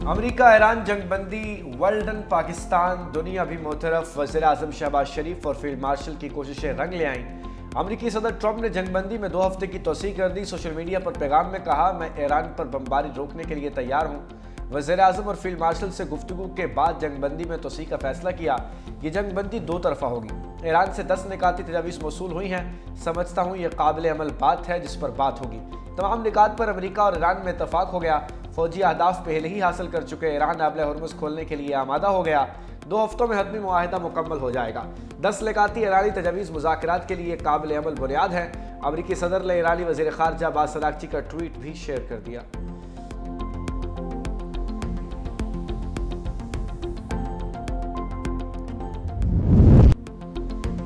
America Iran जंगबंदी वर्ल्डन Pakistan दुनिया भी मोतरफ। वज़ीर आज़म शहबाज शरीफ और फील्ड मार्शल की कोशिशें रंग ले आईं। अमेरिकी सदर ट्रंप ने जंगबंदी में 2 हफ्ते की तोसी कर दी। सोशल मीडिया पर पैगाम में कहा, मैं ईरान पर बमबारी रोकने के लिए तैयार हूँ। वज़ीर आज़म और फील्ड मार्शल से गुफ्तगू के बाद जंगबंदी में तोसी का फैसला किया। ये जंगबंदी 2 तरफा होगी। ईरान से 10 निकाती तजावीज़ मौसूल हुई हैं। समझता हूँ ये काबिल अमल बात है जिस पर बात होगी। तमाम निकात पर अमेरिका और ईरान में इतफाक हो गया। फौजी अहदाफ पहले ही हासिल कर चुके ईरान नाबले हरमुज़ खोलने के लिए आमादा हो गया। 2 हफ्तों में हतमी मुआहिदा मुकम्मल हो जाएगा। 10 निकाती ईरानी तजावीज़ मुज़ाकरात के लिए काबिल अमल बुनियाद है। अमेरिकी सदर ने ईरानी वज़ीर ख़ारजा अब्बास अराग़ची का ट्वीट भी शेयर कर दिया।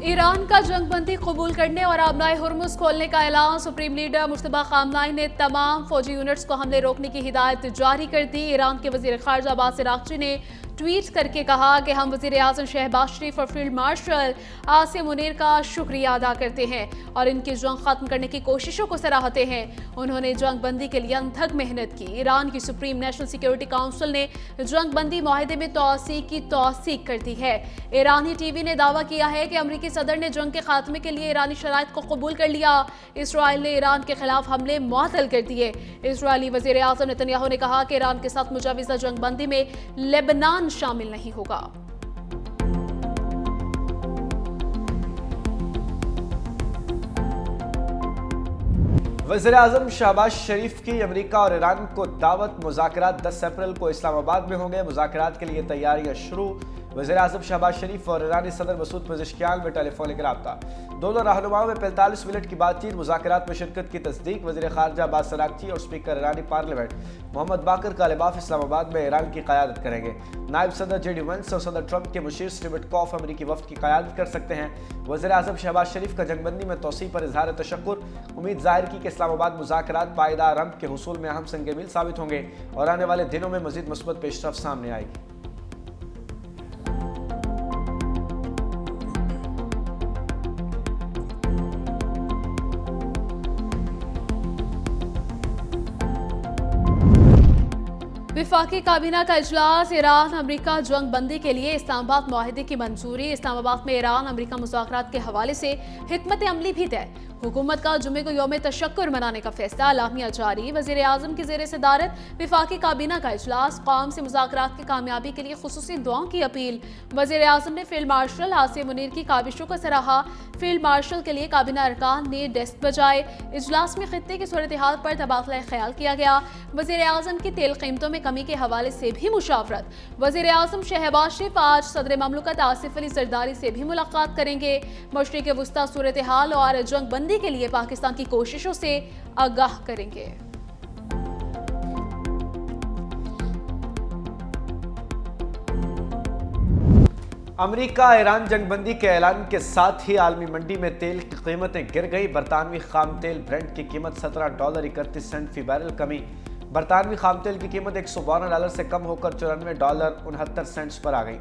ईरान का जंगबंदी कबूल करने और आबनाए हुर्मुज़ खोलने का ऐलान। सुप्रीम लीडर मुश्तबा खामनाई ने तमाम फौजी यूनिट्स को हमले रोकने की हिदायत जारी कर दी। ईरान के वज़ीर ख़ारजा अब्बास अराग़ची ने ट्वीट करके कहा कि हम वज़ीर आज़म शहबाज शरीफ और फील्ड मार्शल आसिम मुनीर का शुक्रिया अदा करते हैं और इनकी जंग ख़त्म करने की कोशिशों को सराहते हैं। उन्होंने जंग बंदी के लिए अनथक मेहनत की। ईरान की सुप्रीम नेशनल सिक्योरिटी काउंसिल ने जंग बंदी माहिदे में तौसीक की तौसीक कर दी है। ईरानी टीवी ने दावा किया है कि अमरीकी सदर ने जंग के खात्मे के लिए ईरानी शराइत को कबूल कर लिया। इसराइल ने ईरान के खिलाफ हमले मुअत्तल कर दिए। इसराइली वज़ीर आज़म नेतन्याहू ने कहा कि ईरान के साथ मुजाविज़ा जंग बंदी में लेबनान शामिल नहीं होगा। वज़ीर आज़म शहबाज शरीफ की अमेरिका और ईरान को दावत। मुज़ाकरात 10 अप्रैल को इस्लामाबाद में होंगे। मुज़ाकरात के लिए तैयारियां शुरू। वज़ीर आज़म शहबाज शरीफ और ईरानी सदर मसूद पेज़ेश्कियान में टेलीफोनिक रब्ता। दोनों रहनुमाओं में 45 मिनट की बातचीत। मुज़ाकरात में शिरकत की तस्दीक। वज़ीर ख़ारजा अब्बास अराग़ची और स्पीकर ईरानी पार्लियामेंट मोहम्मद बाकर कालिबाफ इस्लामाबाद में ईरान की क़यादत करेंगे। नायब सदर जेडी वेंस और सदर ट्रंप के मुशीर स्टीव विटकॉफ अमेरिकी वफ़द की क़यादत कर सकते हैं। वज़ीर आज़म शहबाज शरीफ का जंगबंदी में तोसी पर इज़हार तशक्कुर। उम्मीद ज़ाहिर की कि इस्लामाबाद मुज़ाकरात पायदार अमन के हुसूल में अहम संग मील साबित होंगे और आने वाले दिनों में मज़ीद मुस्बत पेशरफ़्त सामने आएगी। विफाकी काबीना का इजलास। ईरान अमेरिका जंग बंदी के लिए इस्लामाबाद मुआहिदे की मंजूरी। इस्लामाबाद में ईरान अमेरिका मुज़ाकरात के हवाले से हिकमत अमली भी तय। हुकूमत का जुमे को यौम तशक्कुर मनाने का फैसला। अलामिया जारी। वज़ीर आज़म की ज़ेर सदारत विफाकी काबीना का इजलास। कौम से मुज़ाकरात की कामयाबी के लिए खुसूसी दुआओं की अपील। वज़ीर आज़म ने फील्ड मार्शल आसिम मुनीर की काविशों को सराहा। फील्ड मार्शल के लिए काबीना अरकान ने डेस्क बजाए। इजलास में खित्ते की सूरत हाल पर तबादला ख्याल किया गया। वज़ीर आज़म की तेल कीमतों में कमी के हवाले से भी मुशावरत। वज़ीर आज़म शहबाज शरीफ आज सदर ममलकत आसिफ अली जरदारी से भी मुलाकात करेंगे। मशरिक़ वुस्ता सूरत हाल और जंग बंदी के लिए पाकिस्तान की कोशिशों से आगाह करेंगे। अमेरिका ईरान जंगबंदी के ऐलान के साथ ही आलमी मंडी में तेल की कीमतें गिर गई। बरतानवी खाम तेल ब्रेंट की कीमत $17.31 फी बैरल कमी। बरतानवी खाम तेल की कीमत $112 से कम होकर $94.69 पर आ गई।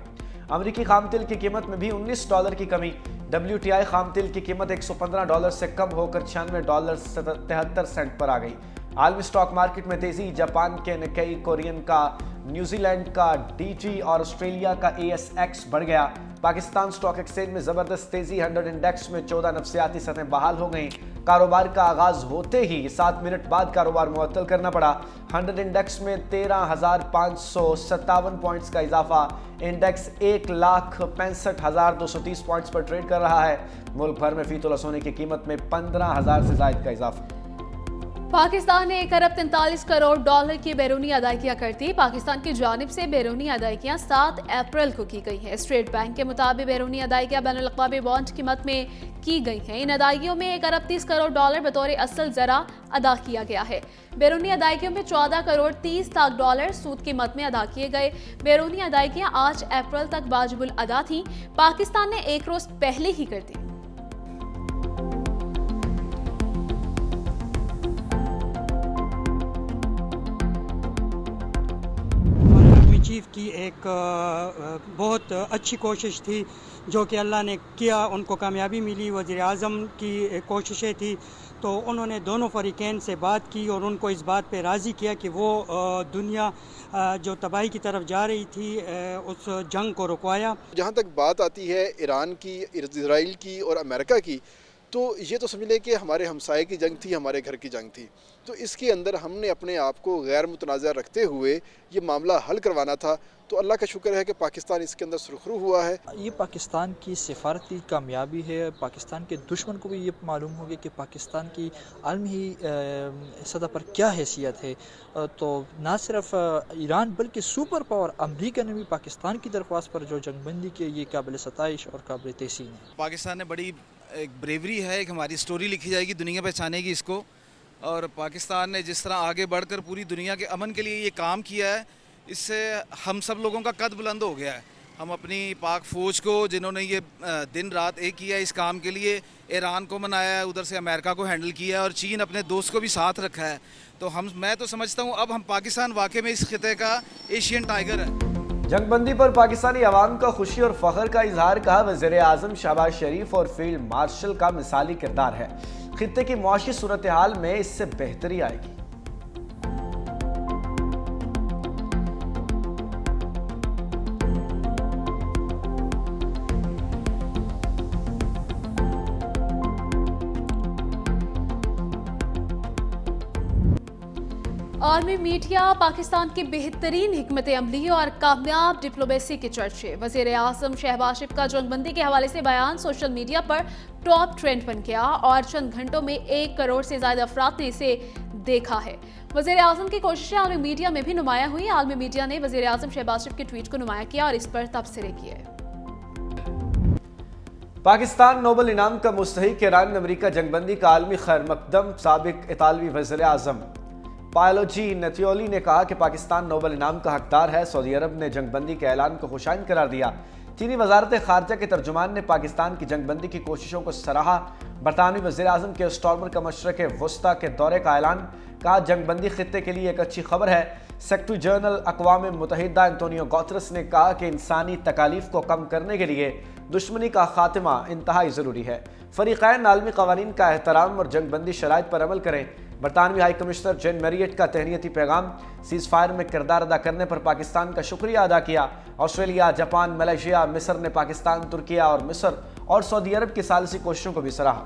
अमेरिकी खाम तेल की कीमत में भी $19 की कमी। WTI खाम तेल की कीमत $115 से कम होकर $96.73 पर आ गई। आलमी स्टॉक मार्केट में तेजी। जापान के निक्केई, कोरियन का, न्यूजीलैंड का DG और ऑस्ट्रेलिया का ASX बढ़ गया। पाकिस्तान स्टॉक एक्सचेंज में जबरदस्त तेजी। 100 इंडेक्स में 14 नफ्सियाती सतहें बहाल हो गईं। कारोबार का आगाज होते ही 7 मिनट बाद कारोबार मुअत्तल करना पड़ा। 100 इंडेक्स में 13,557 पॉइंट्स का इजाफा। इंडेक्स 1,65,230 पॉइंट्स पर ट्रेड कर रहा है। मुल्क भर में फी तोला सोने की कीमत में 15,000 से जायद का इजाफा। पाकिस्तान ने $1 अरब करोड़ की बैरूनी अदायगियां कर दी। पाकिस्तान की जानिब से बैरूनी अदायगियां 7 अप्रैल को की गई हैं। स्टेट बैंक के मुताबिक बैरूनी अदायगियां बैनुल अक़वामी बॉन्ड कीमत में की गई हैं। इन अदायगियों में $1 अरब करोड़ बतौर असल ज़रा अदा किया गया है। बैरूनी अदायगियों में $14 करोड़ 30 लाख सूद कीमत में अदा किए गए। बैरूनी अदायगियां 8 अप्रैल तक वाजिबुल अदा थी। पाकिस्तान ने एक रोज पहले ही कर दी। अचीव की एक बहुत अच्छी कोशिश थी जो कि अल्लाह ने किया, उनको कामयाबी मिली। वज़ीर आज़म की कोशिशें थी तो उन्होंने दोनों फ़रीक़ैन से बात की और उनको इस बात पे राज़ी किया कि वो दुनिया जो तबाही की तरफ जा रही थी उस जंग को रुकवाया। जहाँ तक बात आती है ईरान की, इज़राइल की और अमेरिका की, तो ये तो समझ लें कि हमारे हमसाए की जंग थी, हमारे घर की जंग थी। तो इसके अंदर हमने अपने आप को गैर मुतनाज़ा रखते हुए ये मामला हल करवाना था। तो अल्लाह का शुक्र है कि पाकिस्तान इसके अंदर सुरखरू हुआ है। ये पाकिस्तान की सिफारती कामयाबी है। पाकिस्तान के दुश्मन को भी ये मालूम हो गया कि पाकिस्तान की आलमी सतह पर क्या हैसियत है। तो ना सिर्फ ईरान बल्कि सुपर पावर अमेरिका ने भी पाकिस्तान की दरख्वास्त पर जो जंगबंदी की, ये काबिल सताइश और काबिल तहसीन है। पाकिस्तान ने बड़ी एक ब्रेवरी है, एक हमारी स्टोरी लिखी जाएगी, दुनिया पहचानेगी इसको। और पाकिस्तान ने जिस तरह आगे बढ़कर पूरी दुनिया के अमन के लिए ये काम किया है, इससे हम सब लोगों का कद बुलंद हो गया है। हम अपनी पाक फ़ौज को, जिन्होंने ये दिन रात एक किया इस काम के लिए, ईरान को मनाया है, उधर से अमेरिका को हैंडल किया है और चीन अपने दोस्त को भी साथ रखा है। तो मैं तो समझता हूँ अब हम पाकिस्तान वाकई में इस खिते का एशियन टाइगर है। जंगबंदी पर पाकिस्तानी अवाम का खुशी और फख्र का इजहार, कहा वज़ीर आज़म शहबाज शरीफ और फील्ड मार्शल का मिसाली किरदार है। खित्ते की मुआशी सूरत हाल में इससे बेहतरी आएगी। आर्मी मीडिया पाकिस्तान की बेहतरीन हिकमत अमली और कामयाब डिप्लोमेसी के चर्चे। वज़ीर आज़म शहबाज शरीफ का जंगबंदी के हवाले से बयान सोशल मीडिया पर टॉप ट्रेंड बन गया और चंद घंटों में 1 करोड़ से ज्यादा अफराद ने इसे देखा है। वज़ीर आज़म की कोशिशें आलमी मीडिया में भी नुमाया हुई। आलमी मीडिया ने वज़ीर आज़म शहबाज शरीफ के ट्वीट को नुमाया किया और इस पर तबसरे किए। पाकिस्तान नोबल इनाम का मुस्तहिक ईरान अमेरिका जंगबंदी का आलमी खैर मकदम साबिक इतालवी वज़ीर आज़म पायलो जी नतियोली ने कहा कि पाकिस्तान नोबल इनाम का हकदार है। सऊदी अरब ने जंगबंदी के ऐलान को खुशाइन करार दिया। चीनी वजारत खारजा के तर्जुमान ने पाकिस्तान की जंगबंदी की कोशिशों को सराहा। बरतानवी वज़ीर आज़म के स्टॉर्मर का मशरक़ वस्ता के दौरे का ऐलान, कहा जंगबंदी खित्ते के लिए एक अच्छी खबर है। सेक्रेटरी जनरल अक़वाम मुत्तहिदा एंटोनियो गुतेरेस ने कहा कि इंसानी तकालीफ को कम करने के लिए दुश्मनी का खात्मा इंतहाई ज़रूरी है। फ़रीक़ैन आलमी क़वानीन का एहतराम और जंगबंदी शराइत पर अमल करें। बरतानवी हाई कमिश्नर जेन मैरियट का तहनीती पैगाम, सीज़ फायर में किरदार अदा करने पर पाकिस्तान का शुक्रिया अदा किया। ऑस्ट्रेलिया, जापान, मलेशिया, मिस्र ने पाकिस्तान, तुर्किया और मिस्र और सऊदी अरब की सालिसी कोशिशों को भी सराहा।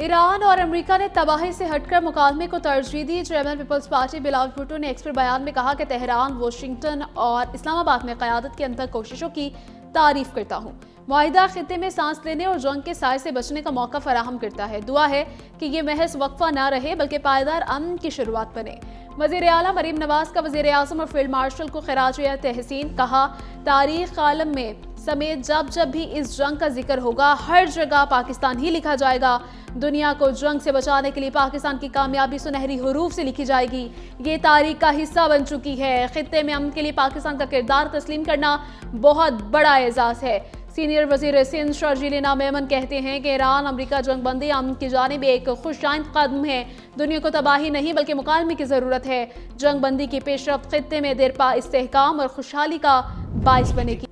ईरान और अमेरिका ने तबाही से हटकर मुकालमे को तरजीह दी। Chairman people's party Bilawal Bhutto ने एक्स पर बयान में कहा कि तेहरान, वाशिंगटन और इस्लामाबाद में क़यादत की अंतर कोशिशों की तारीफ करता हूँ। मुआहिदा खित्ते में सांस लेने और जंग के साए से बचने का मौका फराहम करता है। दुआ है कि ये महज वक्फा ना रहे बल्कि पायदार अमन की शुरुआत बने। वज़ीर आला मरीम नवाज का वज़ीर आज़म और फील्ड मार्शल को खिराज तहसीन, कहा तारीख आलम में समेत जब जब भी इस जंग का जिक्र होगा हर जगह पाकिस्तान ही लिखा जाएगा। दुनिया को जंग से बचाने के लिए पाकिस्तान की कामयाबी सुनहरी हरूफ से लिखी जाएगी। ये तारीख का हिस्सा बन चुकी है। खित्ते में अमन के लिए पाकिस्तान का किरदार तस्लीम करना बहुत बड़ा एजाज़ है। सीनियर वज़ीर सिंध शर्जील मेमन कहते हैं कि ईरान अमेरिका जंगबंदी अमन की जानिब एक खुशाइंद कदम है। दुनिया को तबाही नहीं बल्कि मुकालमे की ज़रूरत है। जंगबंदी की पेशरफ्त खित्ते में देरपा इस्तेहकाम और खुशहाली का बाइस बनेगी।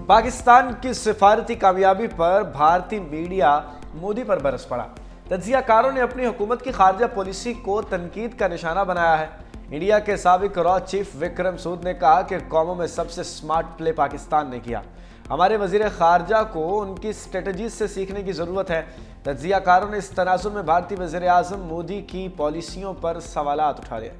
पाकिस्तान की सिफारती कामयाबी पर भारतीय मीडिया मोदी पर बरस पड़ा। तज्जियाकारों ने अपनी हुकूमत की खारजा पॉलिसी को तनकीद का निशाना बनाया है। इंडिया के साबिक रॉ चीफ विक्रम सूद ने कहा कि कौमों में सबसे स्मार्ट प्ले पाकिस्तान ने किया। हमारे वजीर खारजा को उनकी स्ट्रेटजी से सीखने की ज़रूरत है। तज्जियाकारों ने इस तनाजुर में भारतीय वज़ीर आज़म मोदी की पॉलिसियों पर सवालात उठा दिए।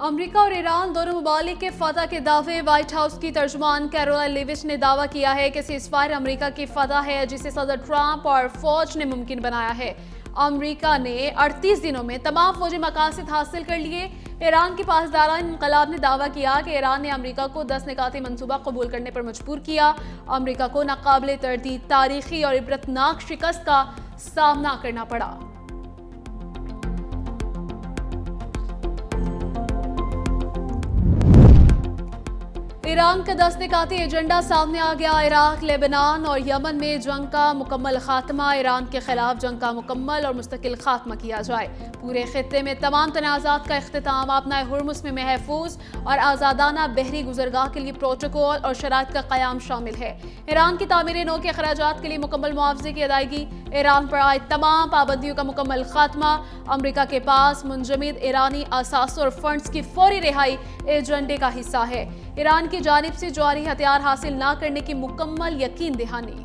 अमेरिका और ईरान दोनों ममालिक के फतह के दावे। व्हाइट हाउस की तर्जुमान कैरोलाइन लेविश ने दावा किया है कि सीज़फायर अमेरिका की फतह है जिसे सदर ट्रंप और फौज ने मुमकिन बनाया है। अमेरिका ने 38 दिनों में तमाम फौजी मकासद हासिल कर लिए। ईरान के पासदारान इनकलाब ने दावा किया कि ईरान ने अमेरिका को 10 निकाती मंसूबा कबूल करने पर मजबूर किया। अमेरिका को नाकाबिले तरदीद तारीखी और इबरतनाक शिकस्त का सामना करना पड़ा। ईरान का दस्तकाती एजेंडा सामने आ गया। इराक, लेबनान और यमन में जंग का मुकम्मल खात्मा। ईरान के खिलाफ जंग का मुकम्मल और मुस्तकिल खात्मा किया जाए। पूरे खित्ते में तमाम तनाज़ात का इख्तिताम। अपना हुर्मुस में महफूज और आज़ादाना बहरी गुजरगाह के लिए प्रोटोकॉल और शराइत का क़याम शामिल है। ईरान की तामीर नौ के अखराजात के लिए मुकम्मल मुआवजे की अदायगी। ईरान पर आए तमाम पाबंदियों का मुकम्मल खात्मा। अमरीका के पास मुंजमद ईरानी असासों और फंड्स की फौरी रिहाई एजेंडे का हिस्सा है। ईरान की जानिब से जौहरी हथियार हासिल न करने की मुकम्मल यकीन दहानी।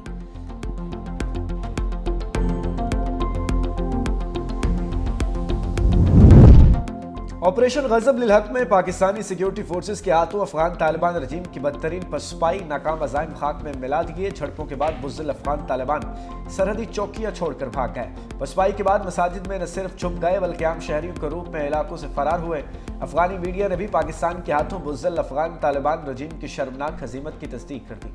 ऑपरेशन गजब लिल हक में पाकिस्तानी सिक्योरिटी फोर्सेस के हाथों अफगान तालिबान रजीम की बदतरीन पसपाई नाकाम अज़ाइम खाक में मिला दिए। झड़पों के बाद बुज़दिल अफगान तालिबान सरहदी चौकियां छोड़कर भाग गए। पसपाई के बाद मसाजिद में न सिर्फ छुप गए बल्कि आम शहरियों के रूप में इलाकों से फरार हुए। अफगानी मीडिया ने भी पाकिस्तान के हाथों बुज़दिल अफगान तालिबान रजीम की शर्मनाक हज़ीमत की तस्दीक कर दी।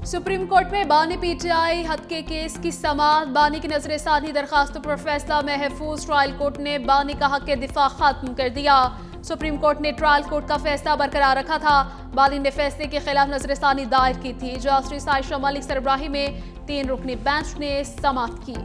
सुप्रीम कोर्ट में बानी पीटीआई हद के केस की समाअत। बानी की नजरसानी दरखास्तों पर फैसला महफूज। ट्रायल कोर्ट ने बानी का हक के दिफा खत्म कर दिया। सुप्रीम कोर्ट ने ट्रायल कोर्ट का फैसला बरकरार रखा था। बानी ने फैसले के खिलाफ नजरसानी दायर की थी। जस्टिस आयशा मलिक सरबराही में 3 रुकनी बेंच ने समाअत की।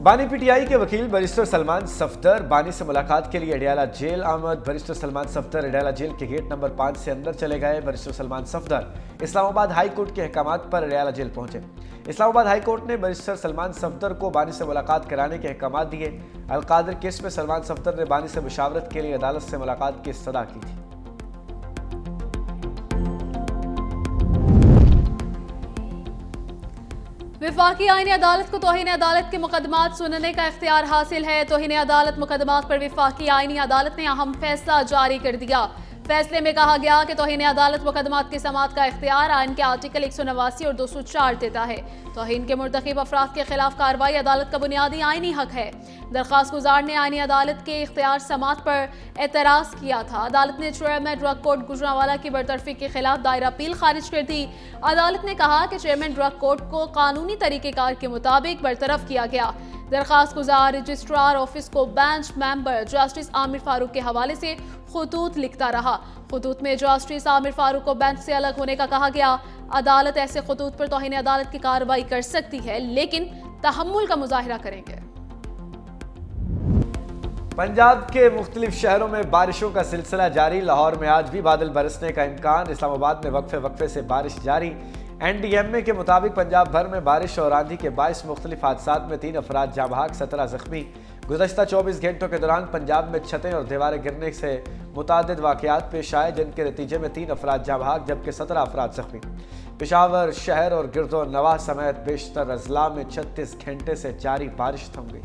बानी पीटीआई के वकील बैरिस्टर सलमान सफदर बानी से मुलाकात के लिए अडयाला जेल आमद। बैरिस्टर सलमान सफदर अडयाला जेल के गेट नंबर 5 से अंदर चले गए। Barrister Salman Safdar Islamabad high court के अहकामात पर अडयाला जेल पहुंचे। इस्लामाबाद हाई कोर्ट ने बैरिस्टर सलमान सफदर को बानी से मुलाकात कराने के अहकामात दिए। अलकादर केस में सलमान सफदर ने बानी से मुशावरत के लिए अदालत से मुलाकात की इस्तदा की थी। विफाकी आईनी अदालत को तौहीन अदालत के मुकदमात सुनने का इख्तियार हासिल है। तौहीन अदालत मुकदमात पर विफाकी आईनी अदालत ने अहम फैसला जारी कर दिया। फैसले में कहा गया कि तौहीन अदालत मुकदमात की समाअत का इख्तियार आइन के आर्टिकल 189 और 204 देता है। तौहीन के मुर्तकिब अफराद के खिलाफ कार्रवाई अदालत का बुनियादी आइनी हक है। दरख्वास्त गुजार ने आइनी अदालत के इख्तियार समाअत पर एतराज़ किया था। अदालत ने चेयरमैन ड्रग कोर्ट गुजरांवाला की बरतरफी के खिलाफ दायर अपील खारिज कर दी। अदालत ने कहा कि चेयरमैन ड्रग कोर्ट को कानूनी तरीक़ेकार के मुताबिक बरतरफ किया गया। दरख्वास्त गुजार रजिस्ट्रार ऑफिस को bench member justice Aamir Farooq के हवाले से खतूत लिखता रहा। खतूत में जस्टिस आमिर फारूक को बेंच से अलग होने का कहा गया। अदालत ऐसे खतूत पर तौहीन अदालत की कार्रवाई कर सकती है, लेकिन तहम्मुल का मुजाहिरा करेंगे। पंजाब के मुख्तलिफ शहरों में बारिशों का सिलसिला जारी। लाहौर में आज भी बादल बरसने का इम्कान। इस्लामाबाद में वक्फे वक्फे से बारिश जारी। NDMA के मुताबिक पंजाब भर में बारिश और आंधी के बाइस मुख्तलिफ हादसात में 3 अफराद जाँ बहक, 17 जख्मी। गुज़श्ता 24 घंटों के दौरान पंजाब में छतें और दीवारें गिरने से मुतादिद वाक़यात पेश आए, जिनके नतीजे में 3 अफराद जाँ बहक जबकि 17 अफराद जख्मी। पेशावर शहर और गिरदो नवाह समेत बेशतर अजला में 36 घंटे से जारी बारिश थम गई।